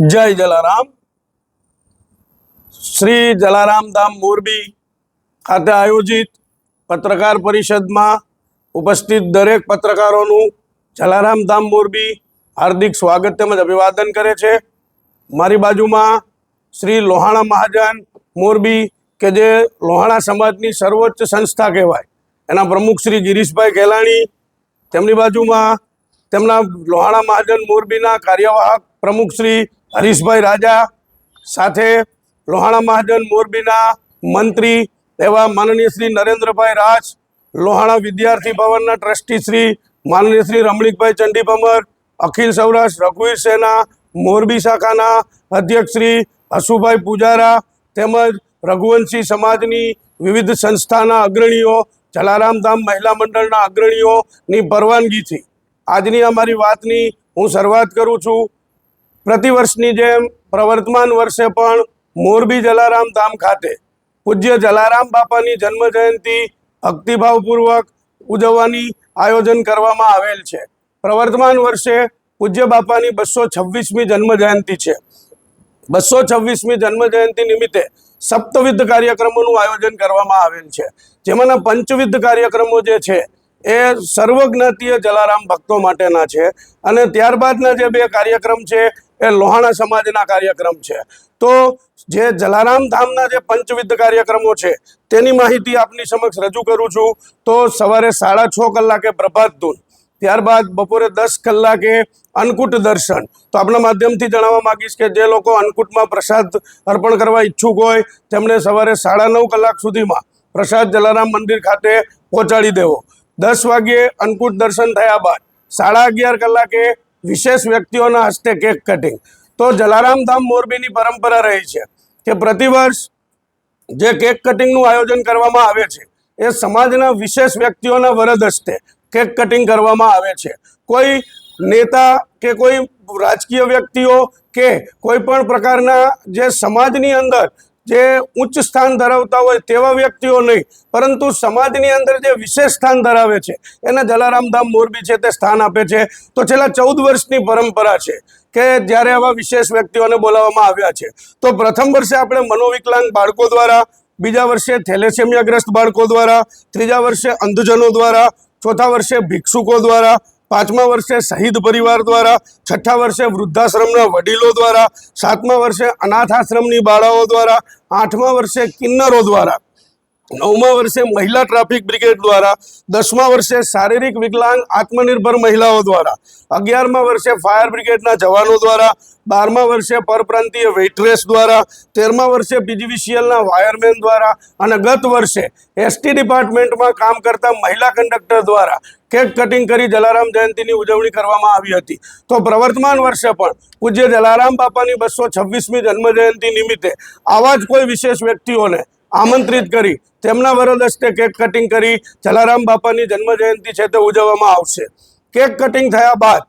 જય જલારામ। શ્રી જલારામ ધામ મોરબી ખાતે આયોજિત પત્રકાર પરિષદમાં ઉપસ્થિત દરેક પત્રકારોનું જલારામ ધામ મોરબી હાર્દિક સ્વાગત તેમજ અભિવાદન કરે છે। મારી બાજુમાં શ્રી લોહાણા મહાજન મોરબી કે જે લોહાણા સમાજની સર્વોચ્ચ સંસ્થા કહેવાય એના પ્રમુખ શ્રી ગિરીશભાઈ ગેલાણી, તેમની બાજુમાં તેમના લોહાણા મહાજન મોરબીના કાર્યવાહક પ્રમુખ શ્રી હરીશભાઈ રાજા, સાથે લોહાણા મહાજન મોરબીના મંત્રી એવા માનનીય શ્રી નરેન્દ્રભાઈ રાજ, લોહાણા વિદ્યાર્થી ભવનના ટ્રસ્ટી શ્રી માનનીય શ્રી રમણીકભાઈ ચંડીપમર, અખિલ સૌરાષ્ટ્ર રઘુવીર સેના મોરબી શાખાના અધ્યક્ષ શ્રી હસુભાઈ પૂજારા તેમજ રઘુવંશી સમાજની વિવિધ સંસ્થાના અગ્રણીઓ, જલારામ ધામ મહિલા મંડળના અગ્રણીઓની પરવાનગીથી આજની અમારી વાતની હું શરૂઆત કરું છું। પ્રતિવર્ષની જેમ પ્રવર્તમાન વર્ષે પણ મોરબી જલારામ ધામ ખાતે પૂજ્ય જલારામ બાપાની જન્મ જયંતિ ભક્તિભાવપૂર્વક ઉજવવાની આયોજન કરવામાં આવેલ છે। પ્રવર્તમાન વર્ષે પૂજ્ય બાપાની 226મી જન્મ જયંતિ છે। 226મી જન્મ જયંતિ નિમિત્તે સપ્તવિધ કાર્યક્રમોનું આયોજન કરવામાં આવેલ છે, જેમાંના પંચવિધ કાર્યક્રમો જે છે એ સર્વજ્ઞાતીય જલારામ ભક્તો માટેના છે અને ત્યારબાદના જે બે કાર્યક્રમ છે એ લોહાણા સમાજના કાર્યક્રમ છે। તો જે જલારામ ધામના જે પંચવિધ કાર્યક્રમો છે તેની માહિતી આપની સમક્ષ રજૂ કરું છું। તો સવારે 6:30 કલાકે પ્રભાત ધૂન, ત્યારબાદ બપોરે 10 કલાકે અન્નકૂટ દર્શન। તો આપણા માધ્યમથી જણાવવા માંગીશ કે જે લોકો અન્નકૂટમાં પ્રસાદ અર્પણ કરવા ઈચ્છુક હોય તેમણે સવારે 9:30 કલાક સુધીમાં પ્રસાદ જલારામ મંદિર ખાતે પહોંચાડી દેવો। 10 વાગ્યે અન્નકૂટ દર્શન થયા બાદ 11:30 કલાકે વિશેષ વ્યક્તિઓના હસ્તે કેક કટિંગ। તો જલારામ ધામ મોરબીની પરંપરા રહી છે કે પ્રતિવર્ષ જે કેક કટિંગનું આયોજન કરવામાં આવે છે એ સમાજના વિશેષ વ્યક્તિઓના વરદ હસ્તે કેક કટિંગ કરવામાં આવે છે। કોઈ નેતા કે કોઈ રાજકીય વ્યક્તિઓ કે કોઈ પણ પ્રકારના જે સમાજની અંદર જે ઉચ્ચ સ્થાન ધરાવતા હોય તેવા વ્યક્તિઓ નહીં, પરંતુ સમાજની અંદર જે વિશેષ સ્થાન ધરાવે છે એને જલારામ ધામ મોરબી છે તે સ્થાન આપે છે। તો છેલ્લા 14 વર્ષની પરંપરા છે કે જ્યારે આવા વિશેષ વ્યક્તિઓને બોલાવવામાં આવ્યા છે। તો પ્રથમ વર્ષે આપણે મનોવિકલાંગ બાળકો દ્વારા, બીજા વર્ષે થેલેસેમિયાગ્રસ્ત બાળકો દ્વારા, ત્રીજા વર્ષે અંધજનો દ્વારા, ચોથા વર્ષે ભિક્ષુકો દ્વારા, પાંચમા વર્ષે શહીદ પરિવાર દ્વારા, છઠ્ઠા વર્ષે વૃદ્ધાશ્રમના વડીલો દ્વારા, સાતમા વર્ષે અનાથ આશ્રમની બાળાઓ દ્વારા, આઠમા વર્ષે કિન્નરો દ્વારા, નવમા વર્ષે મહિલા ટ્રાફિક બ્રિગેડ દ્વારા, 10મા વર્ષે શારીરિક વિકલાંગ આત્મનિર્ભર મહિલાઓ દ્વારા, 11મા વર્ષે ફાયર બ્રિગેડના જવાનો દ્વારા, 12મા વર્ષે પરપ્રાંતીય વેઇટ્રેસ દ્વારા, 13મા વર્ષે પીજીવીસીએલના વાયરમેન દ્વારા અને ગત વર્ષે એસટી ડિપાર્ટમેન્ટમાં કામ કરતા મહિલા કંડક્ટર દ્વારા કેક કટિંગ કરી જલારામ જયંતિની ઉજવણી કરવામાં આવી હતી। તો પ્રવર્તમાન વર્ષે પણ પૂજ્ય જલારામ બાપાની 226મી જન્મ જયંતિ નિમિત્તે આવા જ કોઈ વિશેષ વ્યક્તિઓને આમંત્રિત કરી તેમના વરદ હસ્તે કેક કટિંગ કરી જલારામ બાપાની જન્મ જયંતિ છે તે ઉજવવામાં આવશે। કેક કટિંગ થયા બાદ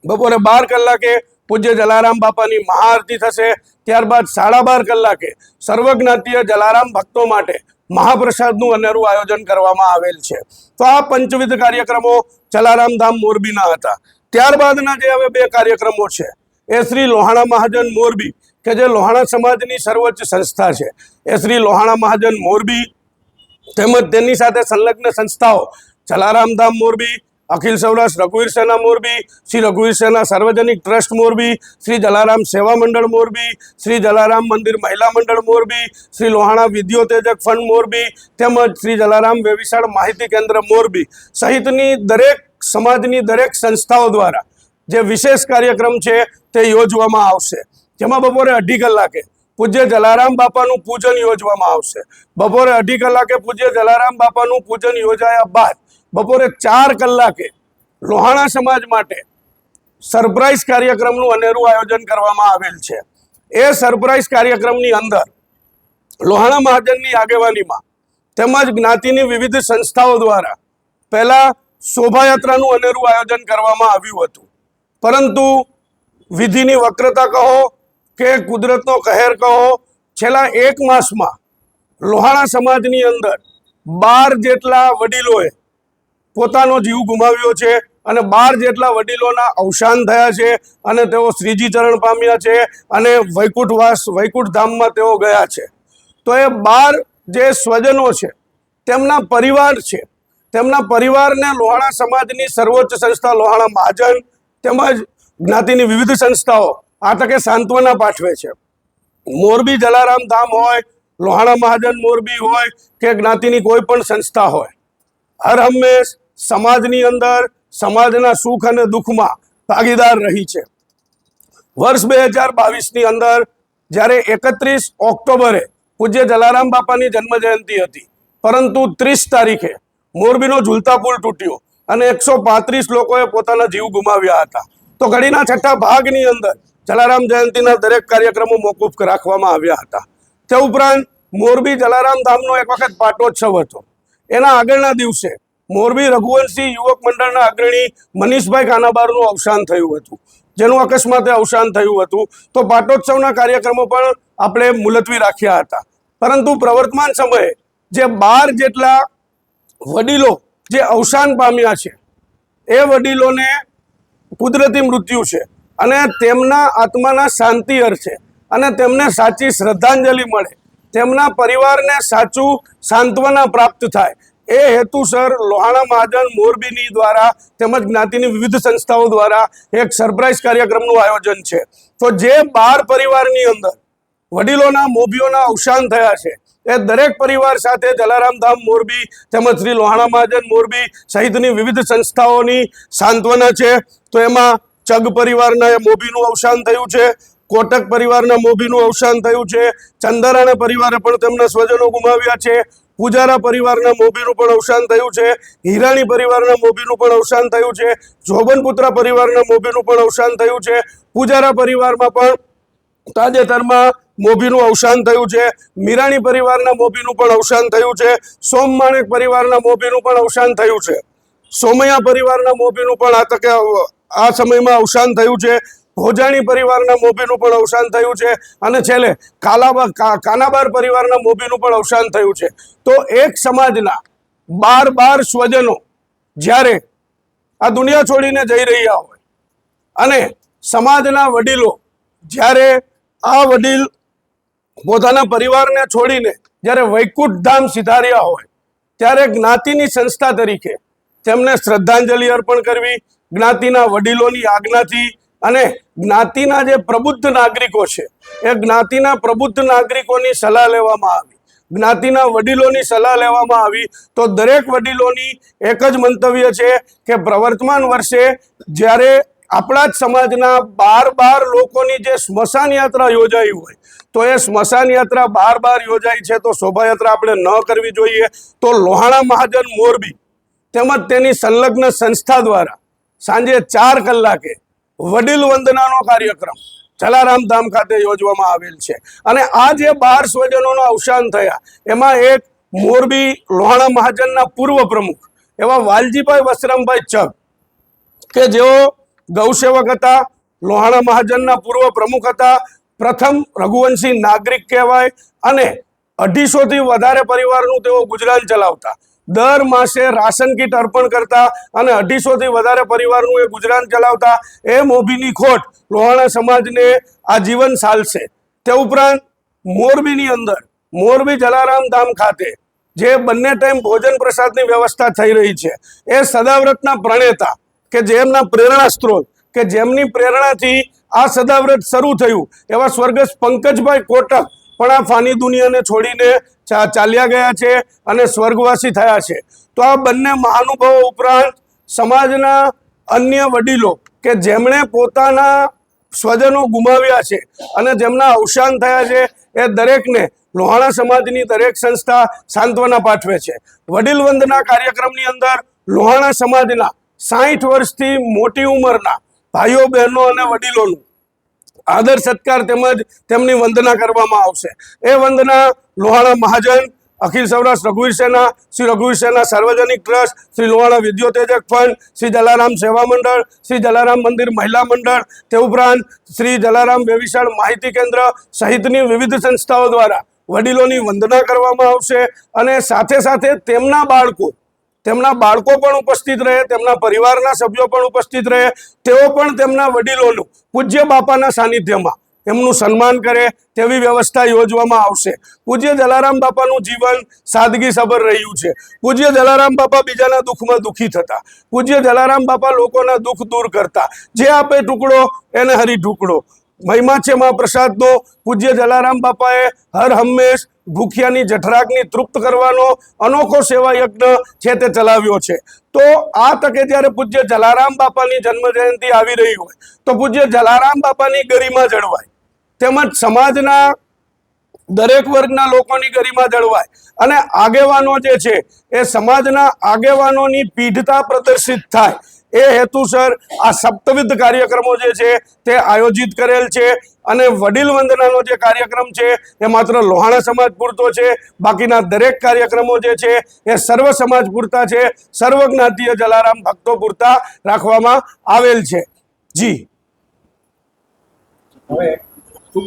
બપોરે 12 કલાકે પૂજ્ય જલારામ બાપાની મહાઆરતી થશે। ત્યારબાદ 12:30 કલાકે સર્વજ્ઞાતીય જલારામ ભક્તો માટે મહાપ્રસાદનું અનેરું આયોજન કરવામાં આવેલ છે। તો આ પંચવિધ કાર્યક્રમો જલારામ ધામ મોરબીના હતા। ત્યારબાદના જે હવે બે કાર્યક્રમો છે એ શ્રી લોહાણા મહાજન મોરબી કે જે લોહાણા સમાજની સર્વોચ્ચ સંસ્થા છે એ શ્રી લોહાણા મહાજન મોરબી તેમજ તેની સાથે સંલગ્ન સંસ્થાઓ જલારામ ધામ મોરબી, અખિલ સૌરાષ્ટ્ર રઘુવીર સેના મોરબી, શ્રી રઘુવીર સેના સાર્વજનિક ટ્રસ્ટ મોરબી, શ્રી જલારામ સેવા મંડળ મોરબી, શ્રી જલારામ મંદિર મહિલા મંડળ મોરબી, શ્રી લોહાણા વિદ્યોતેજક ફંડ મોરબી તેમજ શ્રી જલારામ વેવિશાળ માહિતી કેન્દ્ર મોરબી સહિતની દરેક સમાજની દરેક સંસ્થાઓ દ્વારા જે વિશેષ કાર્યક્રમ છે તે યોજવામાં આવશે। જેમાં બપોરે 2:30 કલાકે પૂજ્ય જલારામ બાપાનું પૂજન યોજવામાં આવશે। બપોરે 2:30 કલાકે પૂજ્ય જલારામ બાપાનું પૂજન યોજાયા બાદ બપોરે 4 કલાકે લોહાણા સમાજ માટે સરપ્રાઇઝ કાર્યક્રમનું અનેરું આયોજન કરવામાં આવેલ છે। એ સરપ્રાઇઝ કાર્યક્રમની અંદર લોહાણા મહાજનની આગેવાનીમાં તેમજ જ્ઞાતિની વિવિધ સંસ્થાઓ દ્વારા પહેલા શોભાયાત્રાનું અનેરું આયોજન કરવામાં આવ્યું હતું, પરંતુ વિધિની વક્રતા કહો કે કુદરતનો કહેર કહો, છેલ્લા 1 માસમાં લોહાણા સમાજની અંદર 12 જેટલા વડીલોએ પોતાનો જીવ ગુમાવ્યો છે અને 12 જેટલા વડીલોના અવસાન થયા છે અને તેઓ શ્રીજી ચરણ પામ્યા છે અને વૈકુંઠ ધામમાં તેઓ ગયા છે. તો એ 12 જે સ્વજનો છે તેમના પરિવાર છે, તેમના પરિવારને લોહાણા સમાજની સર્વોચ્ચ સંસ્થા લોહાણા મહાજન તેમજ જ્ઞાતિની વિવિધ સંસ્થાઓ આ તકે સાંત્વના પાઠવે છે. મોરબી જલારામ ધામ હોય, લોહાણા મહાજન મોરબી હોય કે જ્ઞાતિની કોઈ પણ સંસ્થા હોય, હર હંમેશ સમાજની અંદર સમાજના સુખ અને દુઃખમાં ભાગીદાર રહી છે. વર્ષ 2022ની અંદર જ્યારે 31 ઓક્ટોબરે પૂજ્ય જલારામ બાપાની જન્મ જયંતિ હતી, પરંતુ 30 તારીખે મોરબીનો ઝૂલતા પુલ તૂટ્યો અને 135 લોકોએ પોતાના જીવ ગુમાવ્યા હતા. તો ઘડીના છઠ્ઠા ભાગની અંદર જલારામ જયંતિના દરેક કાર્યક્રમો મોકૂફ રાખવામાં આવ્યા હતા. તે ઉપરાંત મોરબી જલારામ ધામનો એક વખત પાટોત્સવ હતો. એના આગળના દિવસે મોરબી રઘુવંશી યુવક મંડળના અગ્રણી મનીષભાઈ કાનાબારનું અવસાન થયું હતું, જેનું અકસ્માતે અવસાન થયું હતું. તો પાટોત્સવના કાર્યક્રમો પણ આપણે મુલતવી રાખ્યા હતા. પરંતુ પ્રવર્તમાન સમયે જે 12 જેટલા વડીલો જે અવસાન પામ્યા છે, એ વડીલોને કુદરતી મૃત્યુ છે અને તેમના આત્માના શાંતિ અર્થે અને તેમને સાચી શ્રદ્ધાંજલિ મળે, તેમના પરિવારને સાચું સાંત્વના પ્રાપ્ત થાય, એ હેતુસર લોહાણા મહાજન મોરબીની દ્વારા તેમજ જ્ઞાતિની વિવિધ સંસ્થાઓ દ્વારા એક સરપ્રાઇઝ કાર્યક્રમનું આયોજન છે. તો જે 12 પરિવારની અંદર વડીલોના મોભીઓના અવસાન થયા છે, એ દરેક પરિવાર સાથે જલારામ ધામ મોરબી તેમજ શ્રી લોહાણા મહાજન મોરબી સહિતની વિવિધ સંસ્થાઓની સાંત્વના છે. તો એમાં ચગ પરિવારના મોભીનું અવસાન થયું છે, કોટક પરિવારના મોભીનું અવસાન થયું છે, ચંદરાણા પરિવારે પણ તેમના સ્વજનો ગુમાવ્યા છે, પૂજારા પરિવારના મોભીનું પણ અવસાન થયું છે, હિરાણી પરિવારના મોભીનું પણ અવસાન થયું છે, જોબનપુત્રા પરિવારના મોભીનું પણ અવસાન થયું છે, પૂજારા પરિવારમાં પણ તાજેતરમાં મોભીનું અવસાન થયું છે, મીરાણી પરિવારના મોભીનું પણ અવસાન થયું છે, સોમ માણેક પરિવારના મોભીનું પણ અવસાન થયું છે, સોમૈયા પરિવારના મોભીનું પણ આ સમયમાં અવસાન થયું છે, ભોજાણી પરિવારના મોભીનું પણ અવસાન થયું છે અને છેલ્લે કાનાબાર પરિવારના મોભીનું પણ અવસાન થયું છે. તો એક સમાજના 12 સ્વજનો જ્યારે આ દુનિયા છોડીને જઈ રહ્યા હોય અને સમાજના વડીલો જ્યારે આ વડીલ પોતાના પરિવારને છોડીને જ્યારે વૈકુંઠ ધામ સિધાર્યા હોય, ત્યારે જ્ઞાતિની સંસ્થા તરીકે તેમને શ્રદ્ધાંજલિ અર્પણ કરવી, જ્ઞાતિના વડીલોની આજ્ઞાથી અને જ્ઞાતિના જે પ્રબુદ્ધ નાગરિકો છે, એ જ્ઞાતિના પ્રબુદ્ધ નાગરિકોની સલાહ લેવામાં આવી, જ્ઞાતિના વડીલોની સલાહ લેવામાં આવી. તો દરેક વડીલોની એક જ મંતવ્ય છે કે પ્રવર્તમાન વર્ષે જ્યારે આપણા જ સમાજના 12 લોકોની જે સ્મશાન યાત્રા યોજાઈ હોય, તો એ સ્મશાન યાત્રા 12 યોજાઈ છે, તો શોભાયાત્રા આપણે ન કરવી જોઈએ. તો લોહાણા મહાજન મોરબી તેમજ તેની સંલગ્ન સંસ્થા દ્વારા સાંજે 4 કલાકે વડીલ વંદનાનો કાર્યક્રમ જલારામ ધામ ખાતે યોજવામાં આવેલ છે. અને આ જે 12 સ્વજનોના અવસાન થયા, એમાં એક મોરબી લોહાણા મહાજનના પૂર્વ પ્રમુખ એવા વાલજીભાઈ વસરામભાઈ ચગ, કે જેઓ ગૌસેવક હતા, લોહાણા મહાજનના પૂર્વ પ્રમુખ હતા, પ્રથમ રઘુવંશી નાગરિક કહેવાય અને 250થી વધારે પરિવારનું તેઓ ગુજરાન ચલાવતા, દર માસે રાશન કીટ અર્પણ કરતા અને 250થી વધારે પરિવારનું એ ગુજરાન ચલાવતા. એ મોભીની ખોટ લોહાણા સમાજને આજીવન સાલશે. તે ઉપરાંત મોરબીની અંદર મોરબી જલારામ ધામ ખાતે જે બંને ટાઈમ ભોજન પ્રસાદની વ્યવસ્થા થઈ રહી છે, એ સદાવ્રતના પ્રણેતા કે જેમના પ્રેરણા સ્ત્રોત કે જેમની પ્રેરણાથી આ સદાવ્રત શરૂ થયું એવા સ્વર્ગસ્થ પંકજભાઈ કોટક પણ આ ફાની દુનિયાને છોડીને ચાલ્યા ગયા છે અને સ્વર્ગવાસી થયા છે. તો આ બંને મહાનુભાવો ઉપરાંત સમાજના અન્ય વડીલો કે જેમણે પોતાના સ્વજનો ગુમાવ્યા છે અને જેમના અવસાન થયા છે, એ દરેકને લોહાણા સમાજની દરેક સંસ્થા સાંત્વના પાઠવે છે. વડીલ વંદના કાર્યક્રમની અંદર લોહાણા સમાજના 60 વર્ષથી મોટી ઉંમરના ભાઈઓ બહેનો અને વડીલોનું આદર સત્કાર તેમજ તેમની વંદના કરવામાં આવશે. એ વંદના લોહાણા મહાજન, અખિલ સૌરાષ્ટ્ર રઘુવીર સેના, શ્રી રઘુવીર સેના સાર્વજનિક ટ્રસ્ટ, શ્રી લોહાણા વિદ્યોતેજક ફંડ, શ્રી જલારામ સેવા મંડળ, શ્રી જલારામ મંદિર મહિલા મંડળ, તે ઉપરાંત શ્રી જલારામ વેવિશાળ માહિતી કેન્દ્ર સહિતની વિવિધ સંસ્થાઓ દ્વારા વડીલોની વંદના કરવામાં આવશે. અને સાથે સાથે તેમના બાળકો, તેમના બાળકો પણ ઉપસ્થિત રહે, તેમના પરિવારના સભ્યો પણ ઉપસ્થિત રહે, તેઓ પણ તેમના વડીલોનું પૂજ્ય બાપાના સાનિધ્યમાં એમનું સન્માન કરે તેવી વ્યવસ્થા યોજવામાં આવશે. પૂજ્ય જલારામ બાપાનું જીવન સાદગીસભર રહ્યું છે. પૂજ્ય જલારામ બાપા બીજાના દુઃખમાં દુઃખી થતા, પૂજ્ય જલારામ બાપા લોકોના દુઃખ દૂર કરતા. જે આપે ટુકડો એને હરી ઢુકડો મહિમા છે મહાપ્રસાદનો. પૂજ્ય જલારામ બાપાએ હર હંમેશ ભૂખ્યાની જઠરાગની તૃપ્ત કરવાનો અનોખો સેવા યજ્ઞ છે તે ચલાવ્યો છે. તો આ તકે જ્યારે પૂજ્ય જલારામ બાપાની જન્મ જયંતિ આવી રહી હોય તો પૂજ્ય જલારામ બાપાની ગરિમા જળવાય, તેમજ સમાજના દરેક વર્ગના લોકોની ગરિમા જળવાય અને આગેવાનો જે છે એ સમાજના આગેવાનોની પીઢતા પ્રદર્શિત થાય એ હેતુસર આ સપ્તવિધ કાર્યક્રમો જે છે તે આયોજિત કરેલ છે. અને વડીલ વંદનાનો જે કાર્યક્રમ છે એ માત્ર લોહાણા સમાજ પૂરતો છે. બાકીના દરેક કાર્યક્રમો જે છે એ સર્વ સમાજ પૂરતા છે, સર્વ જ્ઞાતિય જલારામ ભક્તો પૂરતા રાખવામાં આવેલ છે. જી હવે